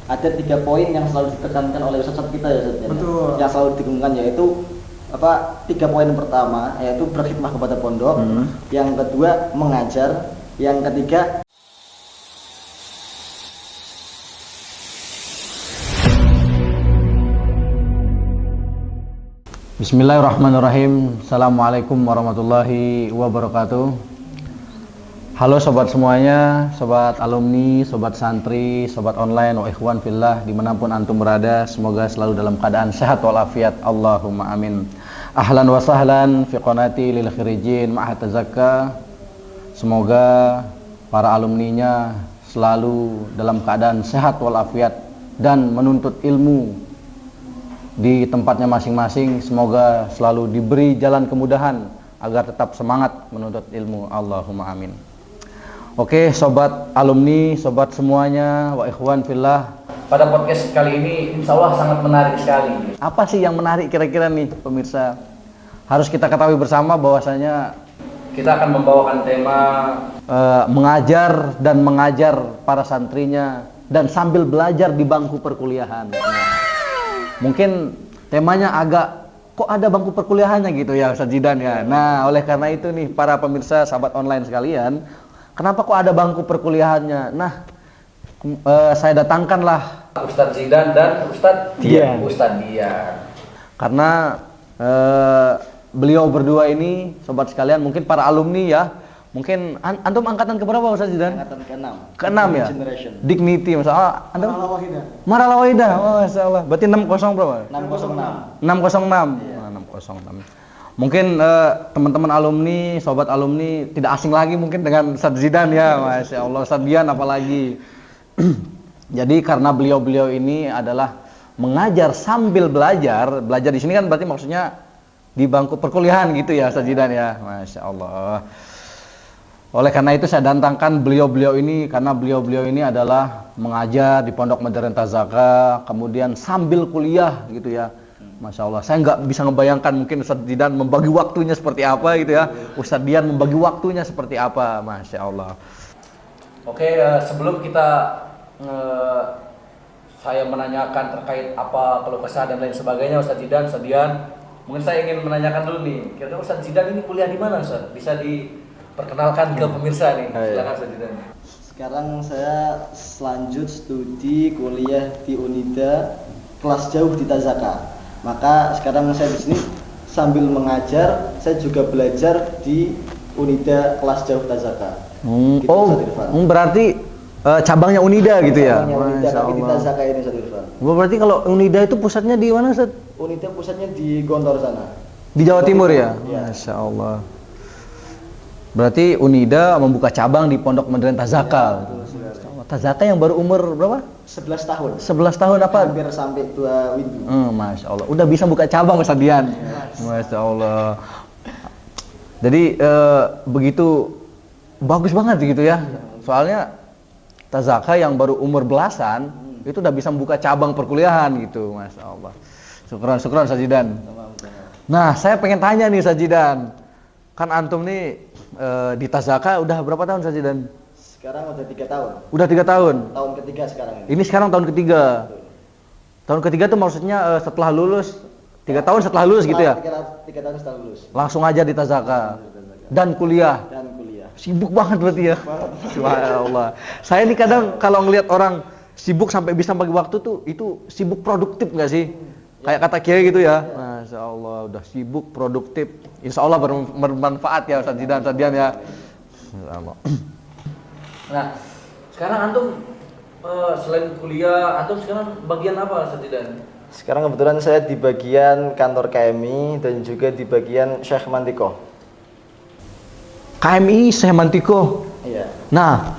ada 3 poin yang selalu ditekankan oleh ustadz kita ya Ustadz. Betul. Yang selalu ditekankan yaitu 3 poin pertama yaitu berkhidmah kepada pondok, yang kedua mengajar, yang ketiga Bismillahirrahmanirrahim. Assalamualaikum warahmatullahi wabarakatuh. Halo sobat semuanya, sobat alumni, sobat santri, sobat online, wa ikhwan fillah dimanapun antum berada, semoga selalu dalam keadaan sehat walafiat, Allahumma amin. Ahlan wa sahlan fi qanati lil khirijin ma'at tazakka. Semoga para alumninya selalu dalam keadaan sehat walafiat dan menuntut ilmu di tempatnya masing-masing. Semoga selalu diberi jalan kemudahan agar tetap semangat menuntut ilmu, Allahumma amin. Oke, sobat alumni, sobat semuanya, wa ikhwan fillah. Pada podcast kali ini insya Allah sangat menarik sekali. Apa sih yang menarik kira-kira nih pemirsa? Harus kita ketahui bersama bahwasanya kita akan membawakan tema mengajar dan mengajar para santrinya dan sambil belajar di bangku perkuliahan. Mungkin temanya agak kok ada bangku perkuliahannya gitu ya Ustaz Zidan ya. Nah, oleh karena itu nih para pemirsa sahabat online sekalian, kenapa kok ada bangku perkuliahannya? Nah, saya datangkanlah Ustaz Zidan dan Ustaz Dian. Ustaz Dian. Karena beliau berdua ini sobat sekalian mungkin para alumni ya. Mungkin antum angkatan keberapa Ustaz Zidan? angkatan ke-6. Ke-6 ya? Generation. Dignity masalah. Antum? Marala Wahidah. Oh, masyaallah. Berarti 60 berapa? 606. 606. Iya. 606. Mungkin teman-teman alumni, sobat alumni tidak asing lagi mungkin dengan Ustaz Zidan ya, Masya Allah, Ustaz Dian apalagi. Jadi karena beliau-beliau ini adalah mengajar sambil belajar, belajar di sini kan berarti maksudnya di bangku perkuliahan gitu ya Ustaz Zidan ya, Masya Allah. Oleh karena itu saya datangkan beliau-beliau ini karena beliau-beliau ini adalah mengajar di Pondok Modern Tazaka, kemudian sambil kuliah gitu ya. Masya Allah, saya nggak bisa ngebayangkan mungkin Ustadz Dian membagi waktunya seperti apa gitu ya. Ustadz Dian membagi waktunya seperti apa, Masya Allah. Oke, sebelum saya menanyakan terkait apa keluh kesah dan lain sebagainya Ustadz Dian, mungkin saya ingin menanyakan dulu nih, kira-kira Ustadz Dian ini kuliah di mana Ustadz? Bisa diperkenalkan ke pemirsa nih, silakan Ustadz Dian. Sekarang saya selanjut studi kuliah di Unida kelas jauh di Tazaka. Maka sekarang saya di sini sambil mengajar, saya juga belajar di Unida kelas jauh Tazaka. Gitu, Berarti cabangnya Unida gitu ya? Cabangnya Unida, tapi di Tazaka ini Ustaz Irfan. Berarti kalau Unida itu pusatnya di mana Ustaz? Unida pusatnya di Gontor sana. Di Jawa Timur ya? Ya. Masya Allah. Berarti Unida membuka cabang di Pondok Modern Tazaka. Ya, Tazaka yang baru umur berapa? 11 tahun. 11 tahun apa? Hampir sampai 2 windu. Masya Allah. Udah bisa buka cabang Ustaz Dian. Masya Allah. Jadi begitu bagus banget gitu ya. Soalnya Tazaka yang baru umur belasan itu udah bisa membuka cabang perkuliahan gitu. Masya Allah. Syukran Ustaz Zidan. Nah, saya pengen tanya nih Ustaz Zidan. Kan antum nih di Tazaka udah berapa tahun Ustaz Zidan? Sekarang udah 3 tahun. Udah 3 tahun. Tahun ketiga sekarang ini. Ini sekarang tahun ketiga. Betul. Tahun ketiga tuh maksudnya setelah lulus 3 tahun setelah lulus gitu ya? 3 tahun setelah lulus. Langsung aja di Tazaka. Dan kuliah. Sibuk banget berarti ya. Subhanallah. Saya nih kadang kalau ngelihat orang sibuk sampai bisa bagi waktu tuh itu sibuk produktif nggak sih? Kayak kata Kiai gitu ya. Masya Allah, udah sibuk produktif. Insya Allah bermanfaat ya Ustaz Zidan, Ustaz Dian ya. Nah, sekarang antum selain kuliah, antum sekarang bagian apa Ustaz Zidan? Sekarang kebetulan saya di bagian kantor KMI dan juga di bagian Syekh Mantiko. KMI Syekh Mantiko. Iya. Nah,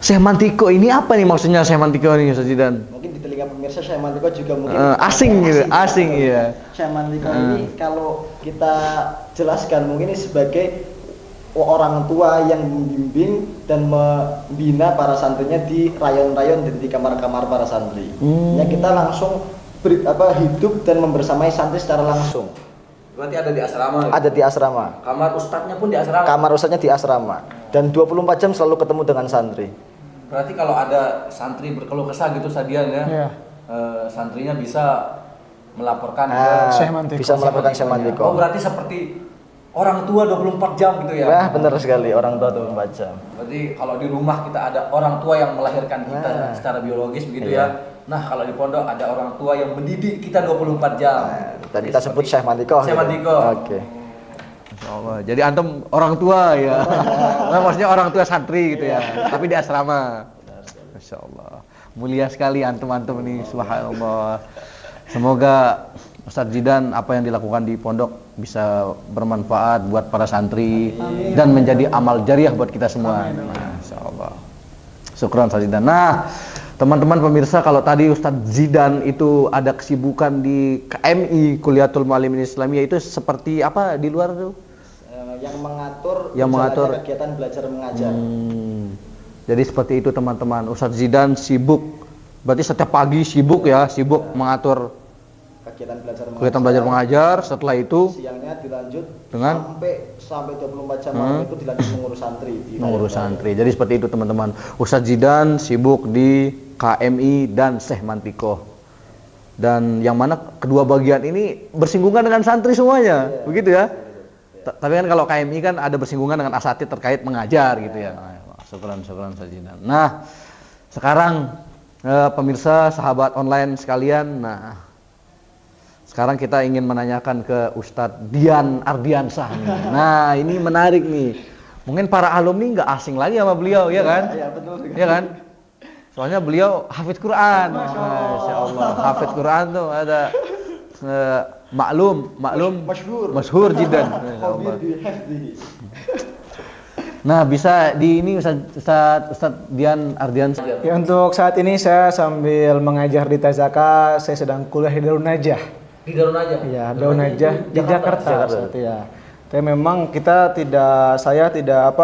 Syekh Mantiko ini apa nih maksudnya Syekh Mantiko ini Ustaz Zidan? Mungkin di telinga pemirsa Syekh Mantiko juga mungkin asing gitu, asing ya. Syekh Mantiko ini kalau kita jelaskan mungkin ini sebagai orang tua yang membimbing dan membina para santrinya di rayon-rayon dan di kamar-kamar para santri. Ya kita langsung hidup dan membersamai santri secara langsung. Berarti ada di asrama? Ada di asrama. Kamar ustadznya pun di asrama? Kamar ustadznya di asrama. Dan 24 jam selalu ketemu dengan santri. Berarti kalau ada santri berkeluh kesah gitu Sadian ya, Iya. Santrinya bisa melaporkan ke Syekh Mantiko. Bisa melaporkan Syekh Mantiko. Oh, berarti seperti orang tua 24 jam gitu ya? Nah, benar sekali, orang tua 24 jam. Berarti kalau di rumah kita ada orang tua yang melahirkan kita secara biologis begitu Iya. ya. Nah, kalau di pondok ada orang tua yang mendidik kita 24 jam. Dan kita sebut Syekh Mantiko. Syekh Mantiko. Oke. Masya Allah. Jadi antum orang tua ya. Nah, maksudnya orang tua santri gitu ya. Tapi di asrama. Masya Allah. Mulia sekali antum-antum ini, subhanallah. Semoga Ustadz Zidan apa yang dilakukan di pondok bisa bermanfaat buat para santri dan menjadi amal jariah buat kita semua. Masya Allah. Syukran Ustadz Zidan. Nah, teman-teman pemirsa, kalau tadi Ustadz Zidan itu ada kesibukan di KMI Kuliatul Muallimin Islamiyah, itu seperti apa di luar tuh? Yang mengatur Yang kegiatan belajar mengajar. Jadi seperti itu teman-teman. Ustadz Zidan sibuk, berarti setiap pagi sibuk ya, sibuk mengatur Kegiatan belajar mengajar. Setelah itu siangnya dilanjut dengan sampai 24 jam malam itu dilanjut mengurus santri. mengurus santri. Jadi seperti itu teman-teman. Ustadz Zidan sibuk di KMI dan Syekh Mantiko. Dan yang mana kedua bagian ini bersinggungan dengan santri semuanya, begitu ya. Tapi kan kalau KMI kan ada bersinggungan dengan asatidz terkait mengajar gitu ya. Syukran Ustadz Zidan. Nah, sekarang pemirsa sahabat online sekalian, nah sekarang kita ingin menanyakan ke Ustadz Dian Ardiansah nih. Nah, ini menarik nih. Mungkin para alumni nggak asing lagi sama beliau, ya kan? Iya, betul. Ya kan? Soalnya beliau hafidz Quran. Masya Allah. Hafidz Quran tuh ada maklum masyhur jidan. Nah, bisa di ini Ustadz Dian Ardiansah. Ya, untuk saat ini saya sambil mengajar di Tazaka, saya sedang kuliah di Darun Najah. Di Darun Najah. Iya, Darun Najah di Jakarta. Saat, ya. Tapi memang saya tidak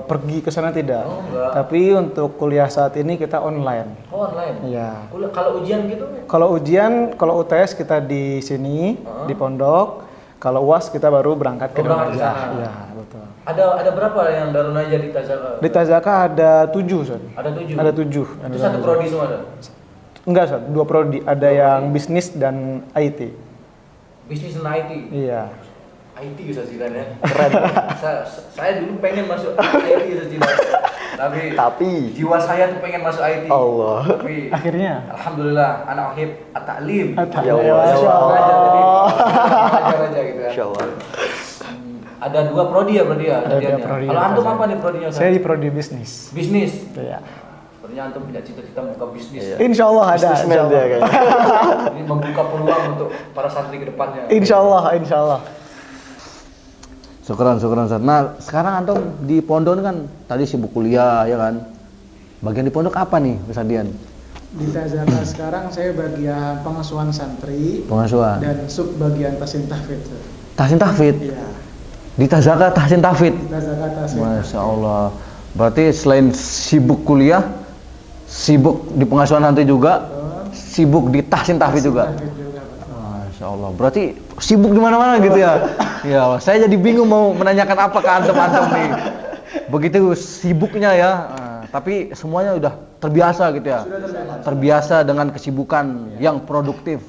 pergi ke sana tidak. Oh, enggak. Tapi untuk kuliah saat ini kita online. Oh, online. Iya. Kalau ujian gitu? Kalau UTS kita di sini di pondok. Kalau UAS kita baru berangkat ke Darun Najah. Iya, betul. Ada berapa yang Darun Najah di Tazaka? Di Tazaka ada 7, Ustaz. Ada 7. Ada 7. Itu satu prodi semua ada? Enggak, Ustaz. 2 prodi. Ada yang bisnis dan IT. Bisnis dan IT. Iya. IT Ustadz Zidan ya. Keren. saya dulu pengen masuk IT Ustadz Zidan. Tapi jiwa saya tuh pengen masuk IT. Allah. Tapi Akhirnya alhamdulillah anak uhib at-ta'lim. Ya Allah. Masya Allah. Belajar aja gitu kan. Insya Allah. Ada 2 prodi ya berarti ya? Ada 2 Diannya? prodi. Kalau antum apa nih prodinya? Saya di prodi bisnis. Bisnis. Iya. Sepertinya antum punya cita-cita buka bisnis. Iya. Insya Allah ada. Bisnismen Insya dia Allah. kayaknya. Ini membuka peluang untuk para santri ke depannya. Insya Allah, insya Allah. Syukran Ustaz. Nah, sekarang antum di pondok kan tadi sibuk kuliah ya kan. Bagian di pondok apa nih, Ustaz Dian? Di Tazaka sekarang saya bagian pengasuhan santri Pengasuhan. dan sub bagian tahsin tahfidz. Tahsin tahfidz. Iya, Di Tazaka tahsin tahfidz. di Tazaka tahsin. Masya Allah. Berarti selain sibuk kuliah, sibuk di pengasuhan santri juga, sibuk di tahsin tahfidz juga. Tahfidz juga, Pak. Masya Allah. Berarti sibuk di mana-mana gitu ya. Ya, saya jadi bingung mau menanyakan apa ke antum-antum nih. Begitu sibuknya ya. Nah, tapi semuanya udah terbiasa gitu ya. Terbiasa dengan kesibukan yang produktif.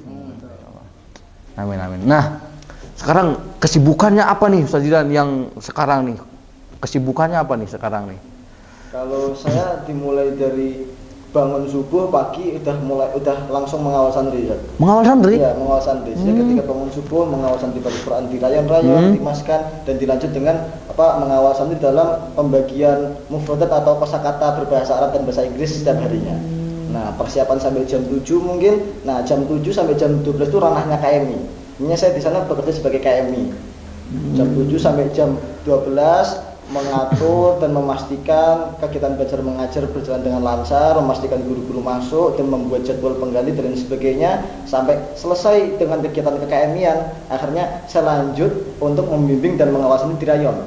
Amin amin. Nah, sekarang kesibukannya apa nih Ustaz Zidan yang sekarang nih? Kesibukannya apa nih sekarang nih? Kalau saya dimulai dari bangun subuh pagi udah langsung mengawal santri ya. Mengawal santri? Iya, mengawal santri. Jadi ketika bangun subuh mengawal santri baca Quran di rayon-rayon, dimaskan dan dilanjut dengan mengawal santri dalam pembagian mufradat atau kosakata berbahasa Arab dan bahasa Inggris setiap harinya. Nah, persiapan sampai jam 7 mungkin. Nah, jam 7 sampai jam 12 itu ranahnya KMI. Ini saya di sana bekerja sebagai KMI. Jam 7 sampai jam 12 mengatur dan memastikan kegiatan belajar mengajar berjalan dengan lancar, memastikan guru-guru masuk dan membuat jadwal pengganti dan sebagainya sampai selesai dengan kegiatan KKMI-an. Akhirnya saya lanjut untuk membimbing dan mengawasi di rayon.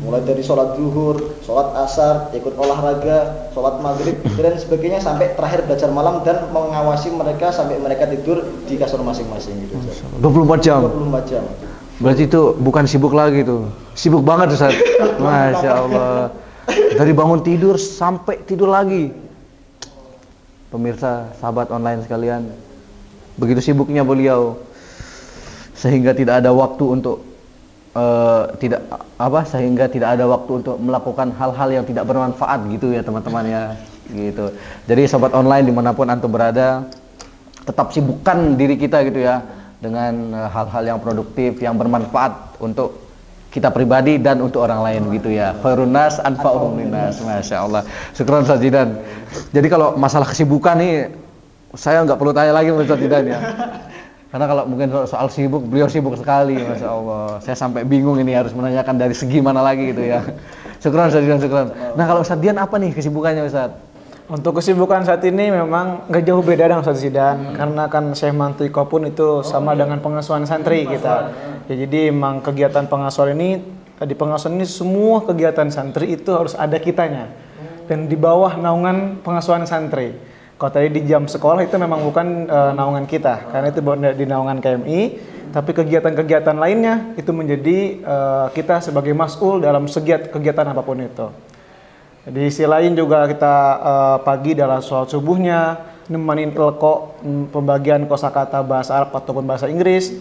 Mulai dari sholat zuhur, sholat asar, ikut olahraga, sholat maghrib dan sebagainya sampai terakhir belajar malam dan mengawasi mereka sampai mereka tidur di kasur masing-masing gitu. 24 jam. 24 jam. Berarti itu bukan sibuk lagi tuh. Sibuk banget Ustaz. Masya Allah. Dari bangun tidur sampai tidur lagi. Pemirsa, sahabat online sekalian, begitu sibuknya beliau sehingga tidak ada waktu untuk sehingga tidak ada waktu untuk melakukan hal-hal yang tidak bermanfaat gitu ya teman-teman ya gitu. Jadi sobat online dimanapun antum berada, tetap sibukkan diri kita gitu ya dengan hal-hal yang produktif, yang bermanfaat untuk kita pribadi dan untuk orang lain gitu ya. Khairun nas anfa'uhum linnas. Masya Allah. Syukran Ustaz Zidan. Jadi kalau masalah kesibukan nih saya nggak perlu tanya lagi Ustaz Zidan ya. Karena kalau mungkin soal sibuk, beliau sibuk sekali, Masya Allah. Saya sampai bingung ini harus menanyakan dari segi mana lagi gitu ya. Syukran Ustaz Zidan, syukran. Nah kalau Ustaz Dian apa nih kesibukannya Ustaz? Untuk kesibukan saat ini memang nggak jauh beda dengan Ustaz Zidan, karena kan Syekh Mantuiko pun itu sama dengan pengasuhan santri kita. Ya, jadi emang kegiatan pengasuhan ini, di pengasuhan ini semua kegiatan santri itu harus ada kitanya dan di bawah naungan pengasuhan santri. Kalau tadi di jam sekolah itu memang bukan naungan kita, karena itu di naungan KMI. Tapi kegiatan-kegiatan lainnya itu menjadi kita sebagai mas'ul dalam segi kegiatan apapun itu. Di sisi lain juga kita pagi dalam sholat subuhnya nemenin ilko pembagian kosakata bahasa Arab ataupun bahasa Inggris.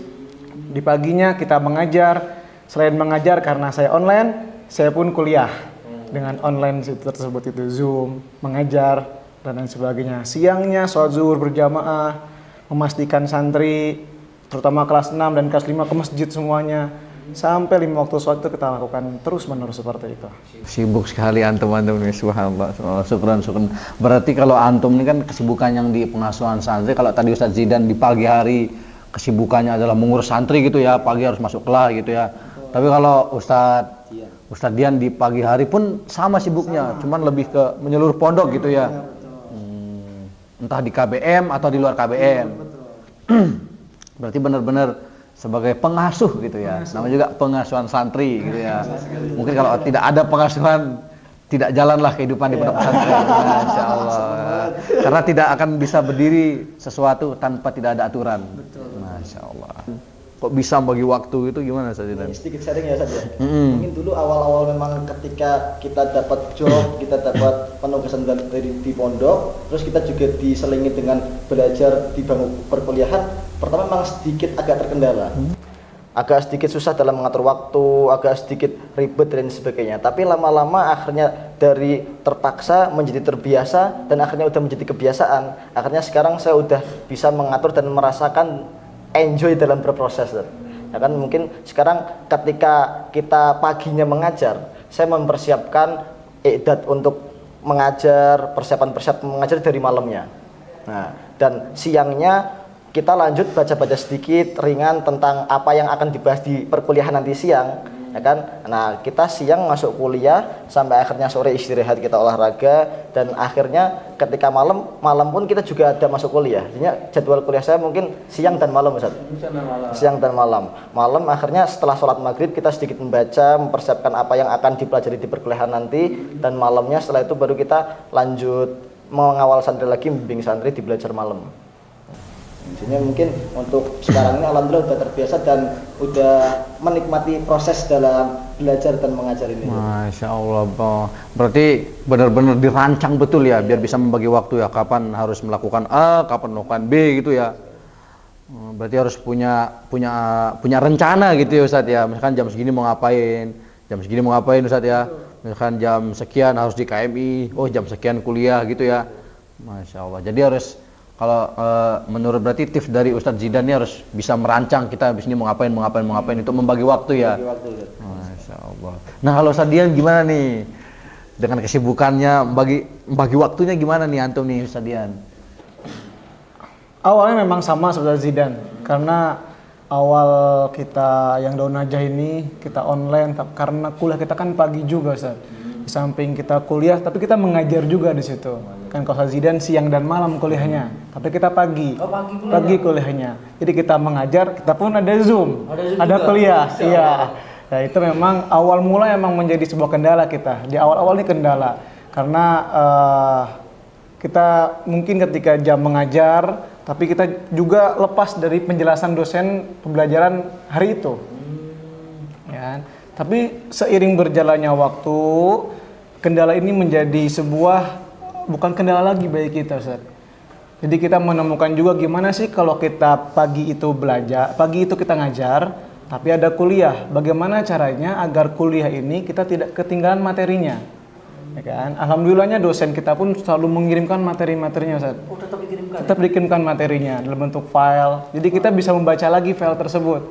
Di paginya kita mengajar. Selain mengajar karena saya online, saya pun kuliah dengan online tersebut itu Zoom, mengajar dan lain sebagainya. Siangnya sholat zuhur berjamaah, memastikan santri terutama kelas 6 dan kelas 5 ke masjid semuanya. Sampai 5 waktu sholat itu kita lakukan terus menerus seperti itu. Sibuk sekali antum ini, subhanallah. Syukran. Berarti kalau antum ini kan kesibukan yang di pengasuhan santri. Kalau tadi Ustaz Zidan di pagi hari kesibukannya adalah mengurus santri gitu ya, pagi harus masuk kelas gitu ya. Tapi kalau Ustaz Dian di pagi hari pun sama sibuknya, cuman lebih ke menyeluruh pondok gitu ya. Entah di KBM atau di luar KBM. Berarti benar-benar sebagai pengasuh gitu ya. Namanya juga pengasuhan santri gitu ya. Mungkin kalau tidak ada pengasuhan, tidak jalanlah kehidupan di pondok pesantren. Masya Allah. Karena tidak akan bisa berdiri sesuatu tanpa tidak ada aturan. Masya Allah. Kok bisa bagi waktu itu gimana saja? Sedikit sharing ya saja. Mungkin dulu awal-awal memang ketika kita dapat job, kita dapat penugasan di pondok, terus kita juga diselingi dengan belajar di bangku perkuliahan. Pertama memang sedikit agak terkendala. Agak sedikit susah dalam mengatur waktu, agak sedikit ribet dan sebagainya. Tapi lama-lama akhirnya dari terpaksa menjadi terbiasa dan akhirnya udah menjadi kebiasaan. Akhirnya sekarang saya udah bisa mengatur dan merasakan enjoy dalam berproses. Ya kan mungkin sekarang ketika kita paginya mengajar, saya mempersiapkan i'dad untuk mengajar, persiapan mengajar dari malamnya. Nah, dan siangnya kita lanjut baca-baca sedikit ringan tentang apa yang akan dibahas di perkuliahan nanti siang, ya kan? Nah, kita siang masuk kuliah sampai akhirnya sore istirahat, kita olahraga, dan akhirnya ketika malam pun kita juga ada masuk kuliah. Jadi jadwal kuliah saya mungkin siang dan malam, Ustaz. Siang dan malam. Malam akhirnya setelah sholat maghrib kita sedikit membaca, mempersiapkan apa yang akan dipelajari di perkuliahan nanti, dan malamnya setelah itu baru kita lanjut mengawal santri lagi, membimbing santri di belajar malam. Intinya mungkin untuk sekarang ini alhamdulillah udah terbiasa dan udah menikmati proses dalam belajar dan mengajar ini. Masya Allah, berarti benar-benar dirancang betul ya biar bisa membagi waktu ya, kapan harus melakukan A, kapan melakukan B gitu ya. Berarti harus punya rencana gitu ya Ustadz ya. Misalkan jam segini mau ngapain, Ustadz ya. Misalkan jam sekian harus di KMI, oh jam sekian kuliah gitu ya. Masya Allah. Jadi harus kalau menurut berarti tips dari Ustadz Zidan ini harus bisa merancang kita habis ini mau ngapain itu membagi waktu ya. Masya Allah. Nah kalau Ustadz Dian gimana nih dengan kesibukannya membagi waktunya gimana nih antum nih Ustadz Dian? Awalnya memang sama seperti Zidan, karena awal kita yang daun najah ini kita online karena kuliah kita kan pagi juga Ustaz. Di samping kita kuliah tapi kita mengajar juga di situ. Kan kalau Zidan siang dan malam kuliahnya, tapi kita pagi kuliahnya. Jadi kita mengajar, kita pun ada Zoom, ada kuliah. Iya. Ya itu memang awal mula emang menjadi sebuah kendala kita. Di awal-awal ini kendala karena kita mungkin ketika jam mengajar, tapi kita juga lepas dari penjelasan dosen pembelajaran hari itu. Ya. Tapi seiring berjalannya waktu, kendala ini menjadi sebuah bukan kendala lagi bagi kita, Ustaz. Jadi kita menemukan juga gimana sih kalau kita pagi itu belajar, pagi itu kita ngajar, tapi ada kuliah. Bagaimana caranya agar kuliah ini kita tidak ketinggalan materinya? Ya kan? Alhamdulillahnya dosen kita pun selalu mengirimkan materi-materinya, Ustaz. Oh, tetap dikirimkan. Tetap dikirimkan materinya dalam bentuk file. Jadi kita bisa membaca lagi file tersebut.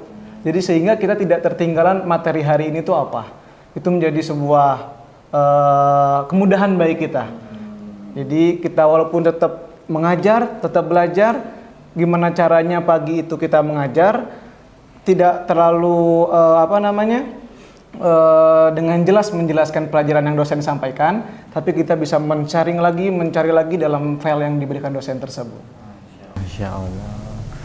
Jadi sehingga kita tidak tertinggalan materi hari ini tuh apa. Itu menjadi sebuah kemudahan bagi kita. Jadi kita walaupun tetap mengajar, tetap belajar, gimana caranya pagi itu kita mengajar, tidak terlalu dengan jelas menjelaskan pelajaran yang dosen sampaikan, tapi kita bisa mencari lagi dalam file yang diberikan dosen tersebut. Masya Allah.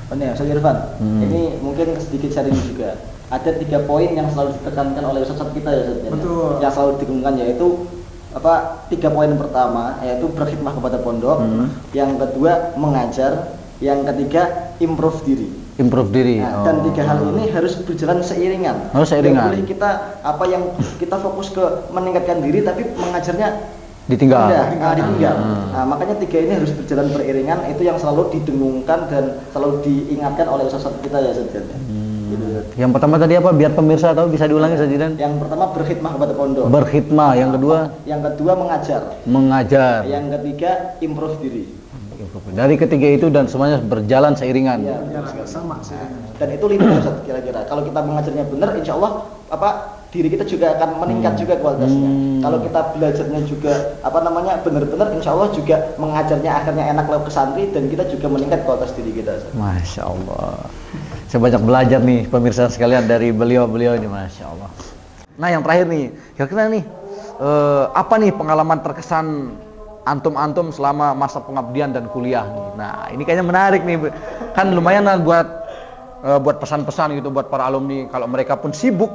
Benar, Ustaz Irfan. Ini mungkin sedikit sharing juga. Ada 3 poin yang selalu ditekankan oleh Ustaz kita ya, Ustaz. Betul. Yang selalu ditekankan yaitu 3 poin pertama yaitu berkhidmah kepada pondok, yang kedua mengajar, yang ketiga improve diri. Improve diri. Nah, dan 3 hal ini harus berjalan seiringan. Harus seiringan. Tidak boleh kita yang kita fokus ke meningkatkan diri tapi mengajarnya Ditinggal. ditinggal. Nah, makanya 3 ini harus berjalan beriringan, itu yang selalu didengungkan dan selalu diingatkan oleh ustaz kita ya Ustaz. Gitu. Yang pertama tadi apa? Biar pemirsa tahu, bisa diulangi Ustaz Zidan. Yang pertama berkhidmah kepada pondok. Berkhidmah, yang kedua mengajar. mengajar. Yang ketiga improve diri. Dari ketiga itu dan semuanya berjalan seiringan. Ya, sama sih. dan itu linear Ustaz, kira-kira. Kalau kita mengajarnya benar, insya Allah diri kita juga akan meningkat juga kualitasnya. Kalau kita belajarnya juga benar-benar, insya Allah juga mengajarnya akhirnya enak lewat ke santri dan kita juga meningkat kualitas diri kita. Ustaz. Masya Allah. Saya banyak belajar nih pemirsa sekalian dari beliau-beliau ini, Masya Allah. Nah yang terakhir nih, kira-kira nih apa nih pengalaman terkesan antum selama masa pengabdian dan kuliah nih. Nah ini kayaknya menarik nih, kan lumayan lah buat pesan-pesan gitu buat para alumni. Kalau mereka pun sibuk,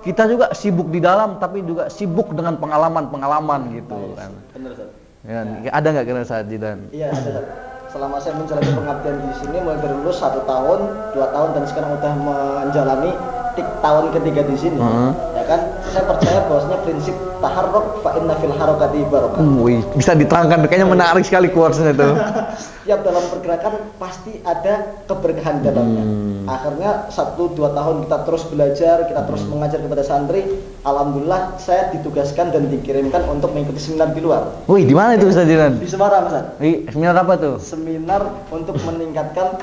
kita juga sibuk di dalam, tapi juga sibuk dengan pengalaman gitu kan. Benar Ustaz. Ya, ada nggak kira Ustaz Zidan? Iya ada Ustaz. Selama saya menjalani pengabdian di sini mulai dari lulus 1 tahun, 2 tahun dan sekarang udah menjalani tahun ketiga di sini. Ya kan, saya percaya bahwasanya prinsip taharruk fa inna fil harakati barakah. Wih, bisa diterangkan, kayaknya menarik sekali quotes-nya itu. Setiap dalam pergerakan pasti ada keberkahan dalamnya. Akhirnya 1-2 tahun kita terus belajar, kita terus mengajar kepada santri. Alhamdulillah saya ditugaskan dan dikirimkan untuk mengikuti seminar di luar. Wih, di mana itu Ustaz Zidan? Di Semarang, Ustaz. Seminar apa tuh? Seminar untuk meningkatkan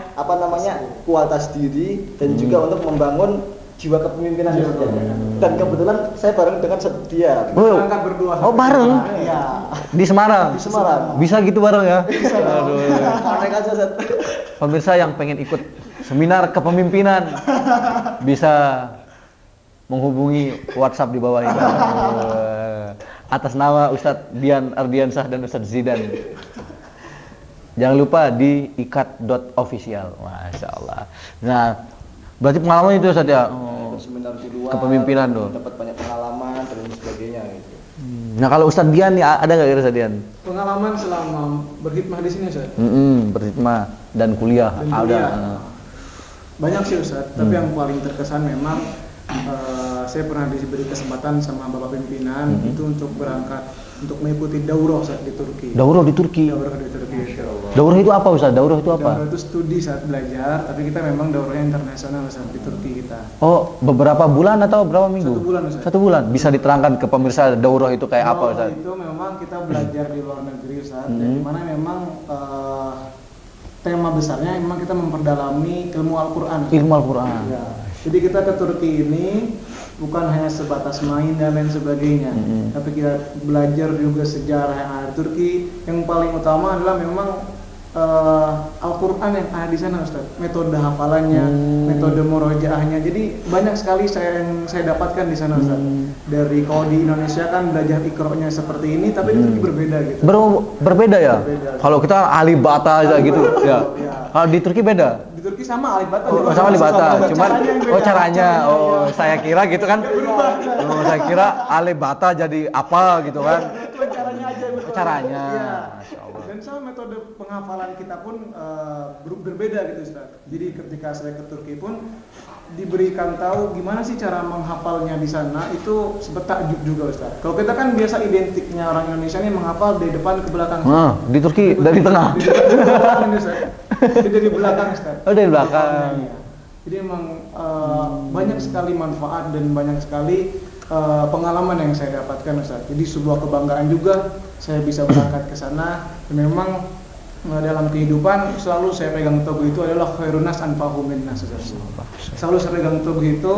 kualitas diri dan juga untuk membangun jiwa kepemimpinan dan kebetulan saya bareng dengan Setia. Berangkat berdua. Oh bareng? Iya. Di Semarang? Di Semarang. Bisa gitu bareng ya? Aduh. Naik aja Ustaz. Pemirsa yang pengen ikut seminar kepemimpinan bisa menghubungi WhatsApp di bawah ini. Atas nama Ustadz Dian Ardiansah dan Ustadz Zidan. Jangan lupa di ikat.official. Masya Allah. Nah, berarti pengalaman itu Ustadz ya? Seminar di luar. Kepemimpinan tuh. Dapat banyak pengalaman dan sebagainya gitu. Nah, kalau Ustadz Dian nih ada nggak kira Ustadz Dian? Pengalaman selama berkhidmah di sini Ustaz. Berkhidmah dan kuliah. Dan Ada. kuliah. Banyak sih Ustaz, tapi yang paling terkesan memang saya pernah diberi kesempatan sama Bapak pimpinan itu untuk berangkat untuk mengikuti daurah Ustaz di Turki. Daurah di Turki. Daurah di Turki. Daurah itu apa Ustaz? Daurah itu apa? Daurah itu studi saat belajar, tapi kita memang daurahnya internasional Ustaz di Turki kita. Oh, beberapa bulan atau berapa minggu? 1 bulan Ustaz. 1 bulan. Bisa diterangkan ke pemirsa daurah itu kayak apa Ustaz? Itu memang kita belajar di luar negeri Ustaz, di mana memang tema besarnya memang kita memperdalami ilmu Al-Qur'an. Ilmu Al-Qur'an. Ya. Jadi kita ke Turki ini bukan hanya sebatas main dan lain sebagainya, tapi kita belajar juga sejarah yang ada di Turki. Yang paling utama adalah memang Al-Qur'an yang ada di sana Ustaz. Metode hafalannya, metode murojaahnya. Jadi banyak sekali yang saya dapatkan di sana Ustaz. Dari kalau di Indonesia kan belajar Iqra-nya seperti ini, tapi di Turki berbeda gitu. Berbeda ya? Berbeda. Kalau kita alif bata aja gitu ya. Kalau di Turki beda? Di Turki sama alif bata. Oh, sama alif bata, cuman caranya yang beda. Saya kira gitu kan. Saya kira alif bata jadi apa gitu kan. Cuma caranya aja yang berbeda. Caranya. Iya. Masya Allah. Dan Dan sama metode penghafalan kita pun berbeda gitu Ustaz. Jadi ketika saya ke Turki pun diberikan tahu gimana sih cara menghafalnya di sana, itu sempat takjub juga Ustaz. Kalau kita kan biasa identiknya orang Indonesia ini menghafal dari depan ke belakang. Nah, di Turki dari tengah. Di belakang ini Ustaz. Jadi dari belakang Ustaz. Oh, dari belakang. Jadi memang banyak sekali manfaat dan banyak sekali pengalaman yang saya dapatkan Ustaz. Jadi sebuah kebanggaan juga saya bisa berangkat ke sana. Dan memang dalam kehidupan selalu saya pegang teguh itu adalah khairun nas anfa'uhum linnas. Selalu saya pegang teguh itu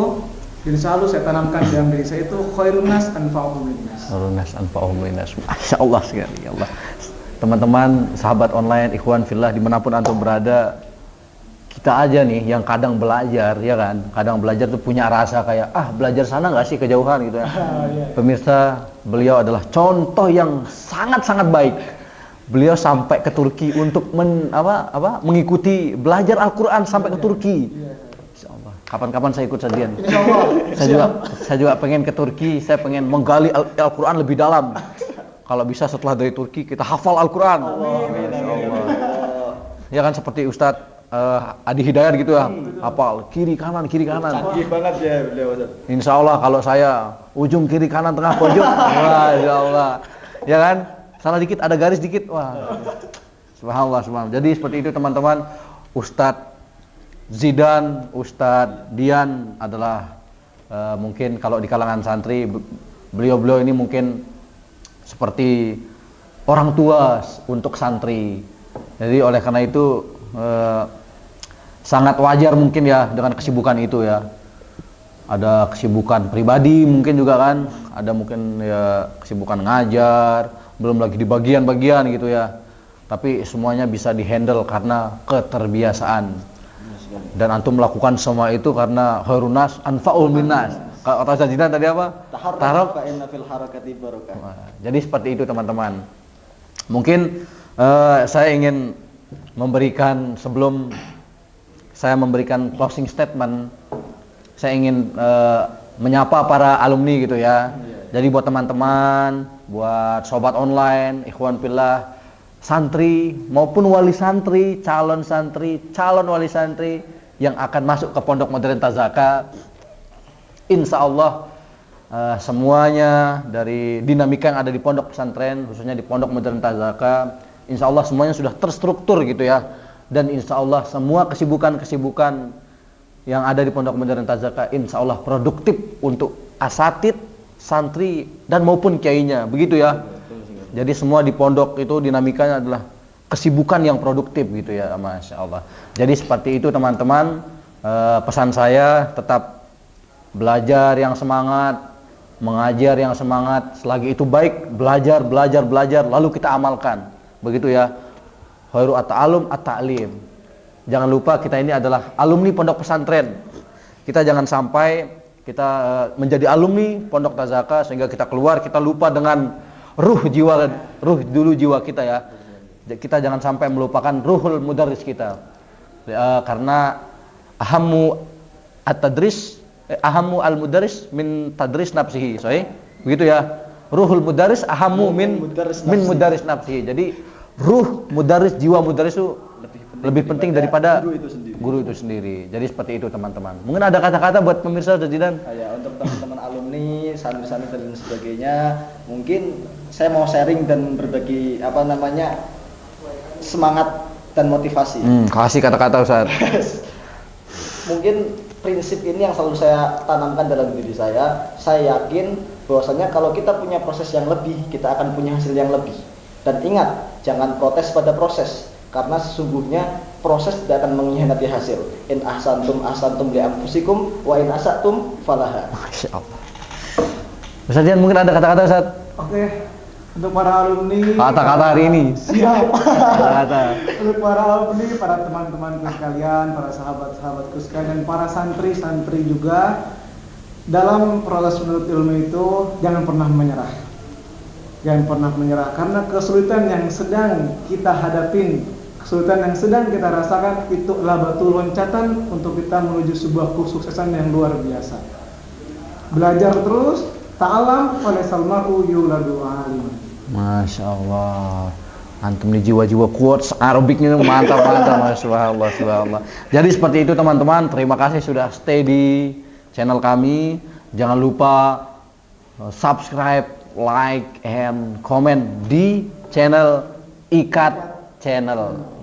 dan selalu saya tanamkan dalam diri saya itu khairun nas anfa'uhum linnas. Khairun nas anfa'uhum linnas. Masya Allah sekali, ya Allah. Teman-teman, sahabat online, ikhwan fillah dimanapun antum berada, kita aja nih yang kadang belajar, ya kan, kadang belajar tuh punya rasa kayak belajar sana nggak sih kejauhan gitu ya. Pemirsa, beliau adalah contoh yang sangat-sangat baik. Beliau sampai ke Turki untuk mengikuti belajar Al-Quran sampai ke Turki. Insyaallah. Kapan-kapan saya ikut sajian. Saya juga pengen ke Turki, saya pengen menggali Al-Quran lebih dalam. Kalau bisa setelah dari Turki kita hafal Al-Quran. Ya kan seperti Ustadz Adi Hidayat gitu ya, hafal kiri kanan. Canggih banget ya beliau. Insya Allah kalau saya ujung kiri kanan tengah pojok, wah Insya Allah, ya kan, salah dikit ada garis dikit, wah, subhanallah. Jadi seperti itu teman-teman. Ustadz Zidan, Ustadz Dian adalah mungkin kalau di kalangan santri beliau ini mungkin seperti orang tua untuk santri. Jadi oleh karena itu sangat wajar mungkin ya dengan kesibukan itu ya. Ada kesibukan pribadi mungkin juga kan, ada mungkin ya kesibukan ngajar, belum lagi di bagian-bagian gitu ya. Tapi semuanya bisa dihandle karena keterbiasaan. Dan antum melakukan semua itu karena khairun nas anfa'uhum linnas. Kalau kata Sajidan tadi apa? Taharruk fa inna fil harakati barakah. Jadi seperti itu teman-teman. Mungkin saya ingin memberikan, sebelum saya memberikan closing statement, saya ingin menyapa para alumni gitu ya. Jadi buat teman-teman, buat sobat online, ikhwan fillah, santri maupun wali santri, calon wali santri yang akan masuk ke Pondok Modern Tazaka, insya Allah semuanya dari dinamika yang ada di pondok pesantren, khususnya di Pondok Modern Tazaka, insya Allah semuanya sudah terstruktur gitu ya. Dan insya Allah semua kesibukan yang ada di Pondok Modern Tazaka insya Allah produktif untuk asatid, santri dan maupun kiainya, begitu ya. Jadi semua di pondok itu dinamikanya adalah kesibukan yang produktif gitu ya, masya Allah. Jadi seperti itu teman-teman, pesan saya tetap belajar yang semangat, mengajar yang semangat. Selagi itu baik, belajar, lalu kita amalkan, begitu ya. Khairu at-ta'allum at-ta'lim. Jangan lupa kita ini adalah alumni pondok pesantren. Kita jangan sampai kita menjadi alumni pondok Tazaka sehingga kita keluar kita lupa dengan ruh jiwa kita ya. Kita jangan sampai melupakan ruhul mudarris kita. Karena ahammu al-mudarris min tadris nafsihi. Sorry. Begitu ya. Ruhul mudarris ahammu min mudarris nafsihi. Jadi ruh mudarris, jiwa mudarris itu lebih penting daripada guru itu sendiri. Jadi seperti itu teman-teman. Mungkin ada kata-kata buat pemirsa Sajidan? Ya, untuk teman-teman alumni, santri-santri dan sebagainya, mungkin saya mau sharing dan berbagi semangat dan motivasi. Kasih kata-kata Ustaz. Mungkin prinsip ini yang selalu saya tanamkan dalam diri saya. Saya yakin bahwasanya kalau kita punya proses yang lebih, kita akan punya hasil yang lebih. Dan ingat, jangan protes pada proses, karena sesungguhnya proses tidak akan mengkhianati hasil. In ahsantum li anfusikum wa in asatum falaha. Masya Allah. Ustaz Dian, mungkin ada kata-kata Ustaz? Oke. Untuk para alumni, kata-kata hari ini. Siap. Kata-kata. Untuk para alumni, para teman-temanku sekalian, para sahabat-sahabatku sekalian, dan para santri-santri juga, dalam proses menuntut ilmu itu jangan pernah menyerah. Jangan pernah menyerah, karena kesulitan yang sedang kita hadapin, kesulitan yang sedang kita rasakan, itu adalah batu loncatan untuk kita menuju sebuah kesuksesan yang luar biasa. Belajar terus, ta'alam walaysal mar'u yuladu alim. Masya Allah. Antum nih jiwa-jiwa quotes Arabiknya mantap mantap, subhanallah subhanallah. Jadi seperti itu teman-teman, terima kasih sudah stay di channel kami. Jangan lupa subscribe, like, and comment di channel Ikat Channel.